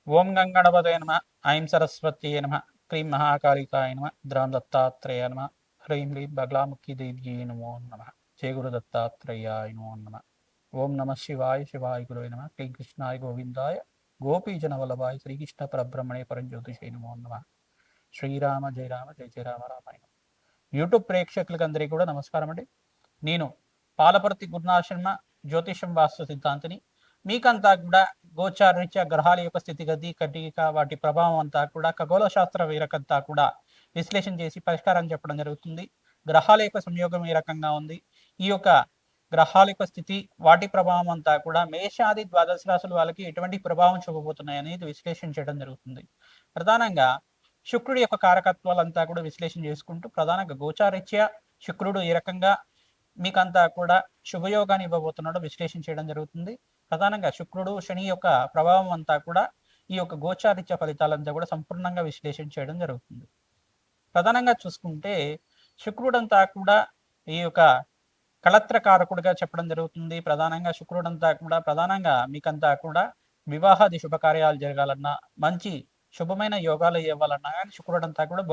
ఓం గంగణపతయ నమ. ఐం సరస్వత్యై నమ. క్రీం మహాకాళికాయ నమ. ద్రాం దత్తాత్రేయ నమ. హ్రీం హ్రీం బగలాముఖి దేవ్యై నమో నమ. జయ గురు దత్తాత్రేయాయ నమో నమ. ఓం నమ శివాయ శివాయ గురువే నమ. క్లీం కృష్ణాయ గోవిందాయ గోపీజన వల్లభాయ శ్రీకృష్ణ పరబ్రహ్మణే పరంజ్యోతిషే నమో నమ. శ్రీరామ జయ రామ జయ జయ రామ రామాయణ. యూట్యూబ్ ప్రేక్షకులకు అందరికీ కూడా నమస్కారం అండి. నేను పాలపర్తి గురునాథ శర్మ, జ్యోతిషం వాస్తు సిద్ధాంతిని. మీకంతా కూడా గోచారరీత్యా గ్రహాల యొక్క స్థితిగతి కటిక వాటి ప్రభావం అంతా కూడా ఖగోళ శాస్త్ర వీరకంతా కూడా విశ్లేషణ చేసి పరిష్కారం చెప్పడం జరుగుతుంది. గ్రహాల యొక్క సంయోగం ఏ రకంగా ఉంది, ఈ యొక్క గ్రహాల యొక్క స్థితి వాటి ప్రభావం అంతా కూడా మేషాది ద్వాదశ రాశుల వాళ్ళకి ఎటువంటి ప్రభావం చూపబోతున్నాయి అనేది విశ్లేషణ చేయడం జరుగుతుంది. ప్రధానంగా శుక్రుడి యొక్క కారకత్వాలంతా కూడా విశ్లేషణ చేసుకుంటూ ప్రధానంగా గోచారరీత్యా శుక్రుడు ఏ రకంగా మీకంతా కూడా శుభయోగాన్ని ఇవ్వబోతున్నాడో విశ్లేషణ చేయడం జరుగుతుంది. ప్రధానంగా శుక్రుడు శని యొక్క ప్రభావం అంతా కూడా ఈ యొక్క గోచారిత్య ఫలితాలంతా కూడా సంపూర్ణంగా విశ్లేషణ చేయడం జరుగుతుంది. ప్రధానంగా చూసుకుంటే శుక్రుడంతా కూడా ఈ యొక్క కళత్రకారకుడిగా చెప్పడం జరుగుతుంది. ప్రధానంగా శుక్రుడంతా కూడా ప్రధానంగా మీకంతా కూడా వివాహాది శుభకార్యాలు జరగాలన్నా, మంచి శుభమైన యోగాలు ఇవ్వాలన్నా కానీ శుక్రుడంతా కూడా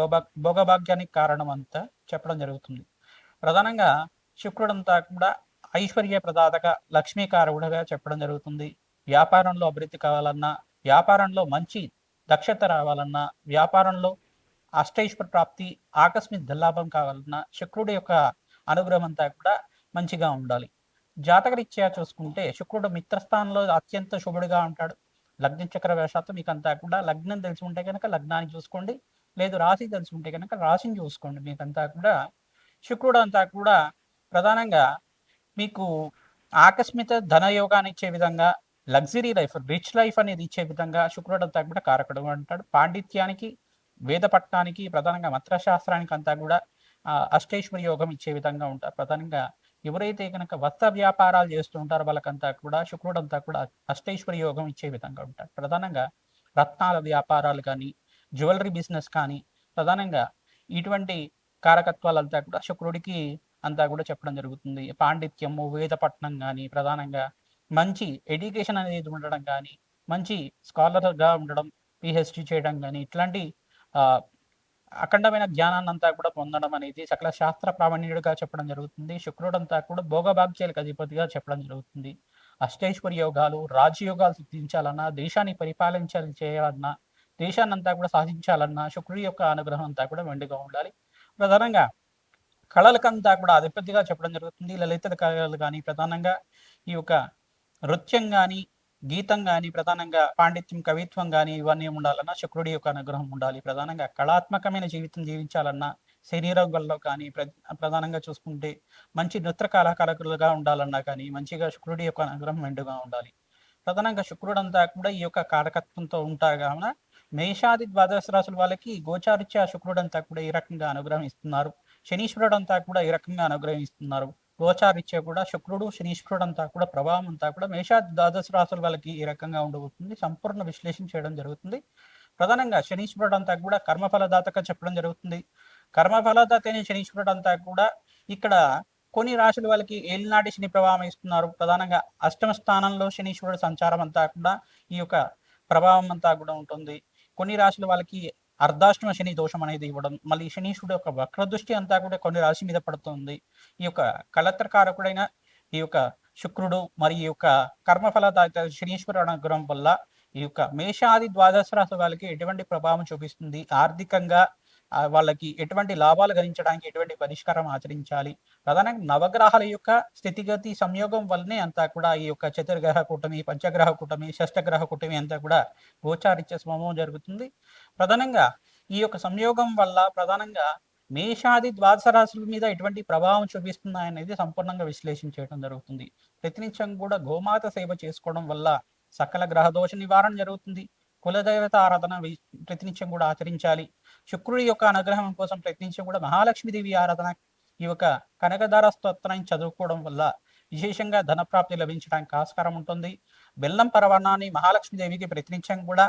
భోగభాగ్యానికి కారణం అంతా చెప్పడం జరుగుతుంది. ప్రధానంగా శుక్రుడంతా కూడా ఐశ్వర్య ప్రదాతగా లక్ష్మీకారకుడుగా చెప్పడం జరుగుతుంది. వ్యాపారంలో అభివృద్ధి కావాలన్నా, వ్యాపారంలో మంచి దక్షత రావాలన్నా, వ్యాపారంలో అష్టైశ్వర ప్రాప్తి ఆకస్మిక ధనలాభం కావాలన్నా శుక్రుడి యొక్క అనుగ్రహం అంతా కూడా మంచిగా ఉండాలి. జాతకరీత్యా చూసుకుంటే శుక్రుడు మిత్రస్థానంలో అత్యంత శుభుడిగా ఉంటాడు. లగ్న చక్ర వేషాత్తు మీకు అంతా కూడా లగ్నం తెలిసి ఉంటే కనుక లగ్నాన్ని చూసుకోండి, లేదు రాశి తెలిసి ఉంటే కనుక రాశిని చూసుకోండి. మీకంతా కూడా శుక్రుడు అంతా కూడా ప్రధానంగా మీకు ఆకస్మిక ధనయోగాన్ని ఇచ్చే విధంగా, లగ్జరీ లైఫ్ రిచ్ లైఫ్ అనేది ఇచ్చే విధంగా శుక్రుడు అంతా కూడా కారకుడు అంటాడు. పాండిత్యానికి, వేద పట్టణానికి, ప్రధానంగా మంత్రశాస్త్రానికి అంతా కూడా అష్టైశ్వర్య యోగం ఇచ్చే విధంగా ఉంటారు. ప్రధానంగా ఎవరైతే కనుక వస్త్ర వ్యాపారాలు చేస్తూ ఉంటారో వాళ్ళకంతా కూడా శుక్రుడు అంతా కూడా అష్టైశ్వర్య యోగం ఇచ్చే విధంగా ఉంటారు. ప్రధానంగా రత్నాల వ్యాపారాలు కానీ, జ్యువెలరీ బిజినెస్ కానీ, ప్రధానంగా ఇటువంటి కారకత్వాలంతా కూడా శుక్రుడికి అంతా కూడా చెప్పడం జరుగుతుంది. పాండిత్యము, వేదపట్నం కానీ, ప్రధానంగా మంచి ఎడ్యుకేషన్ అనేది ఉండడం కానీ, మంచి స్కాలర్గా ఉండడం, పిహెచ్డి చేయడం కానీ, ఇట్లాంటి అఖండమైన జ్ఞానాన్ని అంతా కూడా పొందడం అనేది సకల శాస్త్ర ప్రావీణ్యుడిగా చెప్పడం జరుగుతుంది. శుక్రుడంతా కూడా భోగభాగ్యాలకు అధిపతిగా చెప్పడం జరుగుతుంది. అష్టైశ్వర్య యోగాలు, రాజయోగాలు సిద్ధించాలన్నా, దేశాన్ని పరిపాలించాలి చేయాలన్నా, దేశాన్ని అంతా కూడా సాధించాలన్నా శుక్రుడి యొక్క అనుగ్రహం అంతా కూడా మెండుగా ఉండాలి. ప్రధానంగా కళలకంతా కూడా అధిపతిగా చెప్పడం జరుగుతుంది. లలిత కళలు కానీ, ప్రధానంగా ఈ యొక్క నృత్యం కానీ, గీతం కానీ, ప్రధానంగా పాండిత్యం, కవిత్వం కానీ ఇవన్నీ ఉండాలన్నా శుక్రుడి యొక్క అనుగ్రహం ఉండాలి. ప్రధానంగా కళాత్మకమైన జీవితం జీవించాలన్నా శరీరంలో కానీ, ప్రధానంగా చూసుకుంటే మంచి నృత్య కళాకారులుగా ఉండాలన్నా కానీ మంచిగా శుక్రుడి యొక్క అనుగ్రహం మెండుగా ఉండాలి. ప్రధానంగా శుక్రుడంతా కూడా ఈ యొక్క కారకత్వంతో ఉంటారు కావున మేషాది ద్వాదశ రాశుల వాళ్ళకి గోచారిత్యా శుక్రుడంతా కూడా ఈ రకంగా అనుగ్రహం ఇస్తున్నారు. శనీశ్వరుడు అంతా కూడా ఈ రకంగా అనుగ్రహిస్తున్నారు. గోచారిత్య కూడా శుక్రుడు శనీశ్వరుడు అంతా కూడా ప్రభావం అంతా కూడా మేషాది ద్వాదశ రాశుల వాళ్ళకి ఈ రకంగా ఉండబోతుంది. సంపూర్ణ విశ్లేషణ చేయడం జరుగుతుంది. ప్రధానంగా శనీశ్వరుడు అంతా కూడా కర్మఫలదాతగా చెప్పడం జరుగుతుంది. కర్మఫలదాత అయిన శనీశ్వరుడు అంతా కూడా ఇక్కడ కొన్ని రాశుల వాళ్ళకి ఏలినాటి శని ప్రభావం ఇస్తున్నారు. ప్రధానంగా అష్టమ స్థానంలో శనీశ్వరుడు సంచారం అంతా కూడా ఈ యొక్క ప్రభావం అంతా కూడా ఉంటుంది. కొన్ని రాశుల వాళ్ళకి అర్ధాష్టమ శని దోషం అనేది ఇవ్వడం, మళ్ళీ శనీశ్వరుడు యొక్క వక్ర దృష్టి అంతా కూడా కొన్ని రాశి మీద పడుతుంది. ఈ యొక్క కళత్రకారకుడైన ఈ యొక్క శుక్రుడు మరి ఈ యొక్క కర్మఫలదాత శనీశ్వరుడు అనుగ్రహం వల్ల ఈ యొక్క మేషాది ద్వాదశ రాశి వాళ్ళకి ఎటువంటి ప్రభావం చూపిస్తుంది, ఆర్థికంగా వాళ్ళకి ఎటువంటి లాభాలు గణించడానికి ఎటువంటి పరిష్కారం ఆచరించాలి, ప్రధానంగా నవగ్రహాల యొక్క స్థితిగతి సంయోగం వల్లనే అంతా కూడా ఈ యొక్క చతుర్గ్రహ కూటమి, పంచగ్రహ కూటమి, షష్టగ్రహ కూటమి అంతా కూడా గోచారిత్య సమూహం జరుగుతుంది. ప్రధానంగా ఈ యొక్క సంయోగం వల్ల ప్రధానంగా మేషాది ద్వాదశ రాశుల మీద ఎటువంటి ప్రభావం చూపిస్తున్నాయనేది సంపూర్ణంగా విశ్లేషించడం జరుగుతుంది. ప్రతినిత్యం కూడా గోమాత సేవ చేసుకోవడం వల్ల సకల గ్రహదోష నివారణ జరుగుతుంది. కులదేవత ఆరాధన ప్రతినిత్యం కూడా ఆచరించాలి. శుక్రుడి యొక్క అనుగ్రహం కోసం ప్రయత్నించి కూడా మహాలక్ష్మీదేవి ఆరాధన, ఈ యొక్క కనకదార స్తోత్రాన్ని చదువుకోవడం వల్ల విశేషంగా ధనప్రాప్తి లభించడానికి ఆస్కారం ఉంటుంది. బెల్లం పరవాణాన్ని మహాలక్ష్మీదేవికి ప్రతినిత్యం కూడా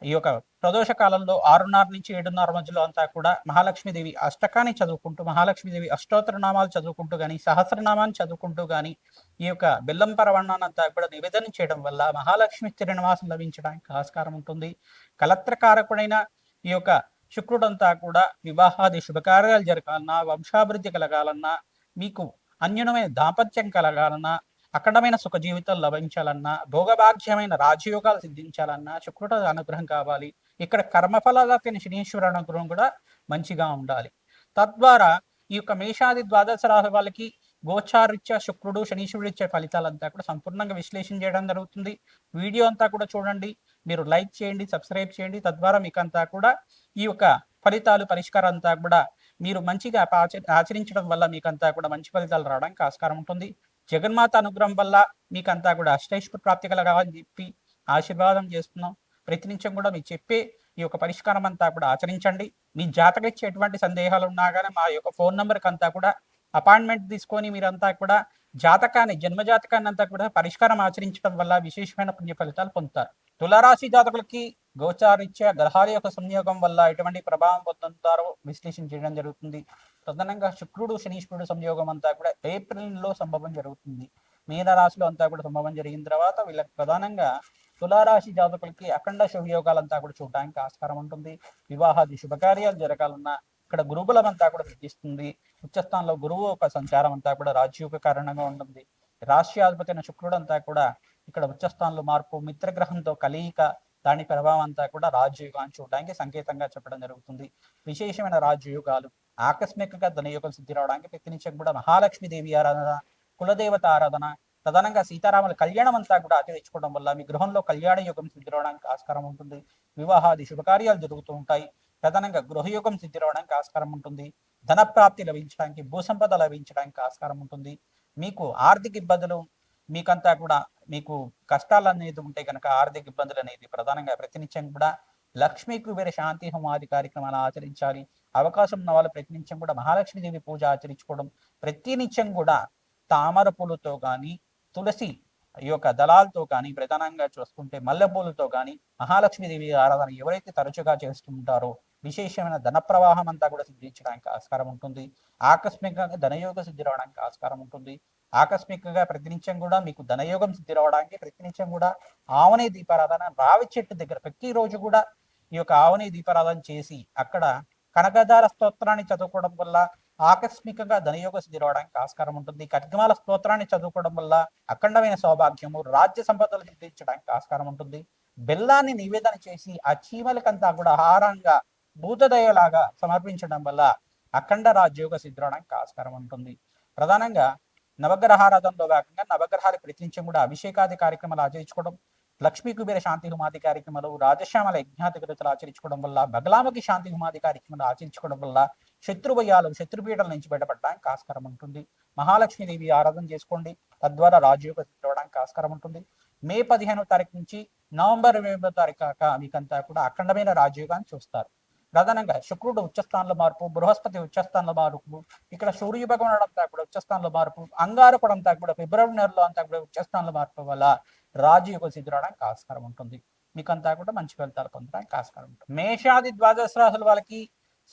ఈ యొక్క ప్రదోష కాలంలో 6:30 నుంచి 7:30 మధ్యలో అంతా కూడా మహాలక్ష్మీదేవి అష్టకాన్ని చదువుకుంటూ, మహాలక్ష్మీదేవి అష్టోత్తర నామాలు చదువుకుంటూ కానీ, సహస్రనామాన్ని చదువుకుంటూ కానీ ఈ యొక్క బెల్లం పరవన్నాన్ని అంతా కూడా నివేదన చేయడం వల్ల మహాలక్ష్మి స్థిరనివాసం లభించడానికి ఆస్కారం ఉంటుంది. కలత్రకారకుడైన ఈ యొక్క శుక్రుడంతా కూడా వివాహాది శుభకార్యాలు జరగాలన్నా, వంశాభివృద్ధి కలగాలన్నా, మీకు అన్యునమైన దాంపత్యం కలగాలన్నా, అఖండమైన సుఖ జీవితం లభించాలన్నా, భోగభాగ్యమైన రాజయోగాలు సిద్ధించాలన్నా శుక్రుడు అనుగ్రహం కావాలి. ఇక్కడ కర్మఫలగతిని శనీశ్వర అనుగ్రహం కూడా మంచిగా ఉండాలి. తద్వారా ఈ యొక్క మేషాది ద్వాదశ రాశి వాళ్ళకి గోచారిత్య శుక్రుడు శనీశ్వరుడు ఇచ్చే ఫలితాలంతా కూడా సంపూర్ణంగా విశ్లేషణ చేయడం జరుగుతుంది. వీడియో అంతా కూడా చూడండి, మీరు లైక్ చేయండి, సబ్స్క్రైబ్ చేయండి. తద్వారా మీకు అంతా కూడా ఈ యొక్క ఫలితాలు పరిష్కారం అంతా కూడా మీరు మంచిగా ఆచరించడం వల్ల మీకంతా కూడా మంచి ఫలితాలు రావడానికి ఆస్కారం ఉంటుంది. జగన్మాత అనుగ్రహం వల్ల మీకంతా కూడా అష్టైశ్వర ప్రాప్తి కలగాలని చెప్పి ఆశీర్వాదం చేస్తున్నాం. ప్రతి నిమిషం కూడా మీకు చెప్పే ఈ యొక్క పరిష్కారం అంతా కూడా ఆచరించండి. మీ జాతక ఇచ్చే ఎటువంటి సందేహాలు ఉన్నా కానీ మా యొక్క ఫోన్ నెంబర్కి అంతా కూడా అపాయింట్మెంట్ తీసుకొని మీరంతా కూడా జాతకాన్ని, జన్మజాతకాన్ని అంతా కూడా పరిష్కారం ఆచరించడం వల్ల విశేషమైన పుణ్య ఫలితాలు పొందుతారు. తులారాశి జాతకులకి గోచారిత్య గ్రహాల యొక్క సంయోగం వల్ల ఎటువంటి ప్రభావం పొందుతారో విశ్లేషణ చేయడం జరుగుతుంది. ప్రధానంగా శుక్రుడు శనీశ్వరుడు సంయోగం అంతా కూడా ఏప్రిల్లో సంభవం జరుగుతుంది. మీనరాశిలో అంతా కూడా సంభవం జరిగిన తర్వాత వీళ్ళకి ప్రధానంగా తులారాశి జాతకులకి అఖండ శుభయోగాలంతా కూడా చూడడానికి ఆస్కారం ఉంటుంది. వివాహాది శుభకార్యాలు జరగాలన్నా ఇక్కడ గురుబలం అంతా కూడా సిద్ధిస్తుంది. ఉచ్చస్థానంలో గురువు ఒక సంచారం అంతా కూడా రాజ్యోగ కారణంగా ఉంటుంది. రాష్ట్రాధిపతి అయిన శుక్రుడు అంతా కూడా ఇక్కడ ఉచ్చస్థానంలో మార్పు, మిత్రగ్రహంతో కలయిక, దాని ప్రభావం అంతా కూడా రాజయోగాన్ని చూడడానికి సంకేతంగా చెప్పడం జరుగుతుంది. విశేషమైన రాజయోగాలు, ఆకస్మికంగా ధనయోగం సిద్ధి రావడానికి ప్రతినిత్యం కూడా మహాలక్ష్మీదేవి ఆరాధన, కులదేవత ఆరాధన, ప్రధానంగా సీతారాముల కళ్యాణం అంతా కూడా ఆచరించుకోవడం వల్ల మీ గృహంలో కళ్యాణ యోగం సిద్ధి రావడానికి ఆస్కారం ఉంటుంది. వివాహాది శుభకార్యాలు జరుగుతూ ఉంటాయి. ప్రధానంగా గృహయోగం సిద్ధి రావడానికి ఆస్కారం ఉంటుంది. ధన ప్రాప్తి లభించడానికి, భూసంపద లభించడానికి ఆస్కారం ఉంటుంది. మీకు ఆర్థిక ఇబ్బందులు, మీకంతా కూడా మీకు కష్టాలు అనేది ఉంటే కనుక ఆర్థిక ఇబ్బందులు అనేది ప్రధానంగా ప్రతినిత్యం కూడా లక్ష్మీ కుబేర శాంతి హోమాది కార్యక్రమాలు ఆచరించాలి. అవకాశం ఉన్న వాళ్ళు ప్రతినిత్యం కూడా మహాలక్ష్మీదేవి పూజ ఆచరించుకోవడం, ప్రతినిత్యం కూడా తామర పూలతో కానీ, తులసి ఈ యొక్క దళాలతో కానీ, ప్రధానంగా చూసుకుంటే మల్లెపూలతో కానీ మహాలక్ష్మీదేవి ఆరాధన ఎవరైతే తరచుగా చేస్తుంటారో విశేషమైన ధన ప్రవాహం అంతా కూడా సిద్ధించడానికి ఆస్కారం ఉంటుంది. ఆకస్మికంగా ధనయోగ సిద్ధి రావడానికి ఆస్కారం ఉంటుంది. ఆకస్మికంగా ప్రతినిత్యం కూడా మీకు ధనయోగం సిద్ధి రావడానికి ప్రతినిత్యం కూడా ఆవనే దీపారాధన, రావి చెట్టు దగ్గర ప్రతిరోజు కూడా ఈ యొక్క ఆవనే దీపారాధన చేసి అక్కడ కనకదార స్తోత్రాన్ని చదువుకోవడం వల్ల ఆకస్మికంగా ధనయోగ సిద్ధి రావడానికి ఆస్కారం ఉంటుంది. ఖడ్గమాల స్తోత్రాన్ని చదువుకోవడం వల్ల అఖండమైన సౌభాగ్యము, రాజ్య సంపదలు సిద్ధించడానికి ఆస్కారం ఉంటుంది. బెల్లాన్ని నివేదన చేసి ఆ చీమలకంతా కూడా ఆహారంగా భూతదయలాగా సమర్పించడం వల్ల అఖండ రాజ్యోగ సిద్ధి రావడానికి ఆస్కారం ఉంటుంది. ప్రధానంగా నవగ్రహారాధనలో భాగంగా నవగ్రహాలకు ప్రతినిత్యం కూడా అభిషేకాది కార్యక్రమాలు ఆచరించుకోవడం, లక్ష్మీ కుబేర శాంతి హుమాది కార్యక్రమాలు, రాజశ్యామల యజ్ఞాతి గ్రతులు ఆచరించుకోవడం వల్ల, బగలాముఖి శాంతి హుమాది కార్యక్రమాలు ఆచరించుకోవడం వల్ల శత్రుభయాలు, శత్రుపీడల నుంచి బయటపడడానికి ఆస్కారం ఉంటుంది. మహాలక్ష్మీదేవి ఆరాధన చేసుకోండి, తద్వారా రాజయోగ సిద్ధి రావడానికి ఆస్కారం ఉంటుంది. మే 15వ తారీఖు నుంచి నవంబర్ 20వ తారీఖు కాక మీకంతా కూడా అఖండమైన రాజయోగాన్ని చూస్తారు. ప్రధానంగా శుక్రుడు ఉచ్చస్థానంలో మార్పు, బృహస్పతి ఉచ్చస్థానంలో మార్పు, ఇక్కడ సూర్య భగవానుడు అంతా కూడా ఉచ్చస్థానంలో మార్పు, అంగారకుడు అంతా కూడా ఫిబ్రవరి నెలలో అంతా కూడా ఉచ్చస్థానంలో మార్పు వల్ల రాజయోగ సిద్ధి రావడానికి ఆస్కారం ఉంటుంది. మీకంతా కూడా మంచి ఫలితాలు పొందడానికి ఆస్కారం ఉంటుంది. మేషాది ద్వాదశ రాశుల వాళ్ళకి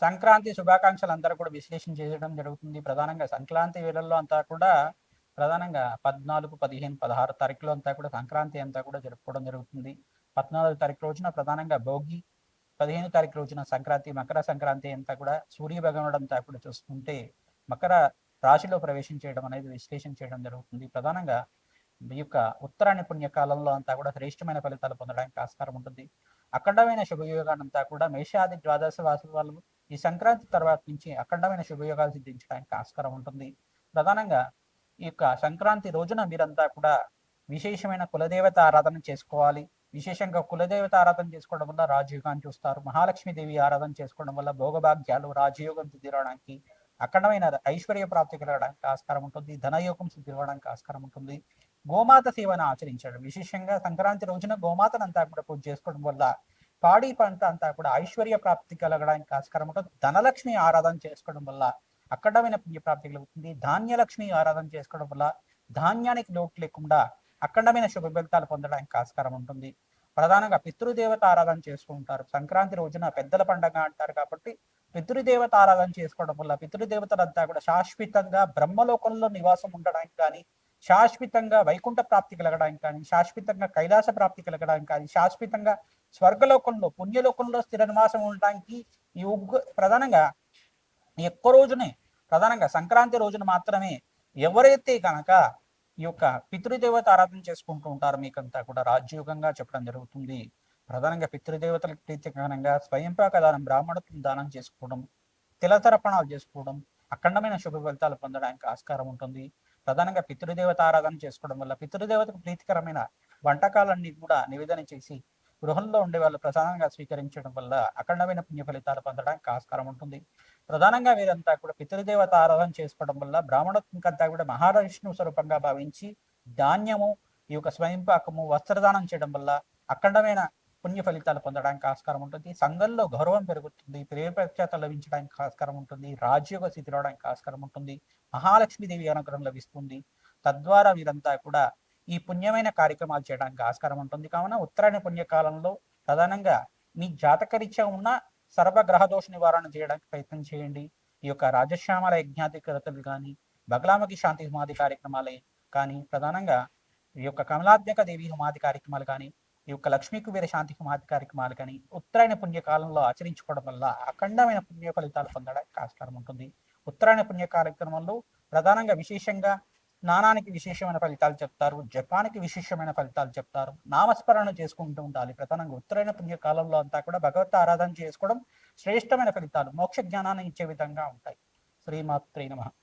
సంక్రాంతి శుభాకాంక్షలు అందరూ కూడా విశ్లేషణ చేయడం జరుగుతుంది. ప్రధానంగా సంక్రాంతి వేళల్లో అంతా కూడా ప్రధానంగా 14, 15, 16 తారీఖులో అంతా కూడా సంక్రాంతి అంతా కూడా జరుపుకోవడం జరుగుతుంది. 14వ తారీఖు రోజున ప్రధానంగా భోగి, 15వ తారీఖు రోజున సంక్రాంతి, మకర సంక్రాంతి అంతా కూడా సూర్య భగవానుడు అంతా కూడా చూసుకుంటే మకర రాశిలో ప్రవేశం చేయడం అనేది విశ్లేషణ చేయడం జరుగుతుంది. ప్రధానంగా ఈ యొక్క ఉత్తరాయణ పుణ్యకాలంలో అంతా కూడా శ్రేష్టమైన ఫలితాలు పొందడానికి ఆస్కారం ఉంటుంది. అఖండమైన శుభయోగానంతా కూడా మేషాది ద్వాదశ రాశుల వాళ్ళు ఈ సంక్రాంతి తర్వాత నుంచి అఖండమైన శుభయోగాలు సిద్ధించడానికి ఆస్కారం ఉంటుంది. ప్రధానంగా ఈ యొక్క సంక్రాంతి రోజున మీరంతా కూడా విశేషమైన కులదేవత ఆరాధన చేసుకోవాలి. విశేషంగా కులదేవత ఆరాధన చేసుకోవడం వల్ల రాజయోగాన్ని చూస్తారు. మహాలక్ష్మీదేవి ఆరాధన చేసుకోవడం వల్ల భోగభాగ్యాలు, రాజయోగం సిద్ధి రావడానికి, అఖండమైన ఐశ్వర్య ప్రాప్తి కలగడానికి ఆస్కారం ఉంటుంది. ధనయోగం సిద్ధి రావడానికి ఆస్కారం ఉంటుంది. గోమాత సేవను ఆచరించడం, విశేషంగా సంక్రాంతి రోజున గోమాతను అంతా కూడా పూజ చేసుకోవడం వల్ల పాడి పంట అంతా కూడా ఐశ్వర్య ప్రాప్తి కలగడానికి ఆస్కారం ఉంటుంది. ధనలక్ష్మి ఆరాధన చేసుకోవడం వల్ల అఖండమైన పుణ్యప్రాప్తి కలుగుతుంది. ధాన్యలక్ష్మి ఆరాధన చేసుకోవడం వల్ల ధాన్యానికి లోటు లేకుండా అఖండమైన శుభ ఫలితాలు పొందడానికి ఆస్కారం ఉంటుంది. ప్రధానంగా పితృదేవత ఆరాధన చేసుకుంటారు. సంక్రాంతి రోజున పెద్దల పండగ అంటారు కాబట్టి పితృదేవత ఆరాధన చేసుకోవడం వల్ల పితృదేవతలంతా కూడా శాశ్వతంగా బ్రహ్మలోకంలో నివాసం ఉండడానికి కానీ, శాశ్వతంగా వైకుంఠ ప్రాప్తి కలగడానికి కానీ, శాశ్వతంగా కైలాస ప్రాప్తి కలగడానికి కానీ, శాశ్వతంగా స్వర్గలోకంలో పుణ్యలోకంలో స్థిర నివాసం ఉండడానికి ఈ ప్రధానంగా ఈ ఒక్క రోజునే ప్రధానంగా సంక్రాంతి రోజున మాత్రమే ఎవరైతే కనుక ఈ యొక్క పితృదేవత ఆరాధన చేసుకుంటూ ఉంటారో మీకంతా కూడా రాజ్యోగంగా చెప్పడం జరుగుతుంది. ప్రధానంగా పితృదేవతలకు ప్రీతికరంగా స్వయంపాక దానం, బ్రాహ్మణత్వం దానం చేసుకోవడం, తిలతర్పణాలు చేసుకోవడం, అఖండమైన శుభ ఫలితాలు పొందడానికి ఆస్కారం ఉంటుంది. ప్రధానంగా పితృదేవత ఆరాధన చేసుకోవడం వల్ల పితృదేవతకు ప్రీతికరమైన వంటకాలన్నీ కూడా నివేదన చేసి గృహంలో ఉండే వాళ్ళు ప్రధానంగా స్వీకరించడం వల్ల అఖండమైన పుణ్య ఫలితాలు పొందడానికి ఆస్కారం ఉంటుంది. ప్రధానంగా వీరంతా కూడా పితృదేవత ఆరాధన చేసుకోవడం వల్ల బ్రాహ్మణత్వంకంతా కూడా మహావిష్ణువు స్వరూపంగా భావించి ధాన్యము, ఈ యొక్క స్వయంపాకము, వస్త్రదానం చేయడం వల్ల అఖండమైన పుణ్య ఫలితాలు పొందడానికి ఆస్కారం ఉంటుంది. సంఘంలో గౌరవం పెరుగుతుంది, ప్రేమ ప్రఖ్యాతలు లభించడానికి ఆస్కారం ఉంటుంది, రాజ్యోగ స్థితి రావడానికి ఆస్కారం ఉంటుంది, మహాలక్ష్మీదేవి అనుగ్రహం లభిస్తుంది. తద్వారా వీరంతా కూడా ఈ పుణ్యమైన కార్యక్రమాలు చేయడానికి ఆస్కారం ఉంటుంది. కావున ఉత్తరాయణ పుణ్యకాలంలో ప్రధానంగా మీ జాతకరీత్యా ఉన్న సర్వగ్రహ దోష నివారణ చేయడానికి ప్రయత్నం చేయండి. ఈ యొక్క రాజశ్యామల యజ్ఞాధికృతలు కానీ, బగలాముఖి శాంతి హోమాది కార్యక్రమాలే కానీ, ప్రధానంగా ఈ యొక్క కమలాత్మక దేవి హోమాది కార్యక్రమాలు కానీ, ఈ యొక్క లక్ష్మీ కుబేర శాంతి హోమాది కార్యక్రమాలు కానీ ఉత్తరాయణ పుణ్యకాలంలో ఆచరించుకోవడం వల్ల అఖండమైన పుణ్య ఫలితాలు పొందడానికి ఆస్కారం ఉంటుంది. ఉత్తరాయణ పుణ్య కార్యక్రమంలో ప్రధానంగా విశేషంగా స్నానానికి విశేషమైన ఫలితాలు చెప్తారు, జపానికి విశేషమైన ఫలితాలు చెప్తారు, నామస్మరణ చేసుకుంటూ ఉండాలి. ప్రధానంగా ఉత్తరాయణ పుణ్యకాలంలో అంతా కూడా భగవత్ ఆరాధన చేసుకోవడం శ్రేష్టమైన ఫలితాలు, మోక్ష జ్ఞానాన్ని ఇచ్చే విధంగా ఉంటాయి. శ్రీమాత్రే నమః.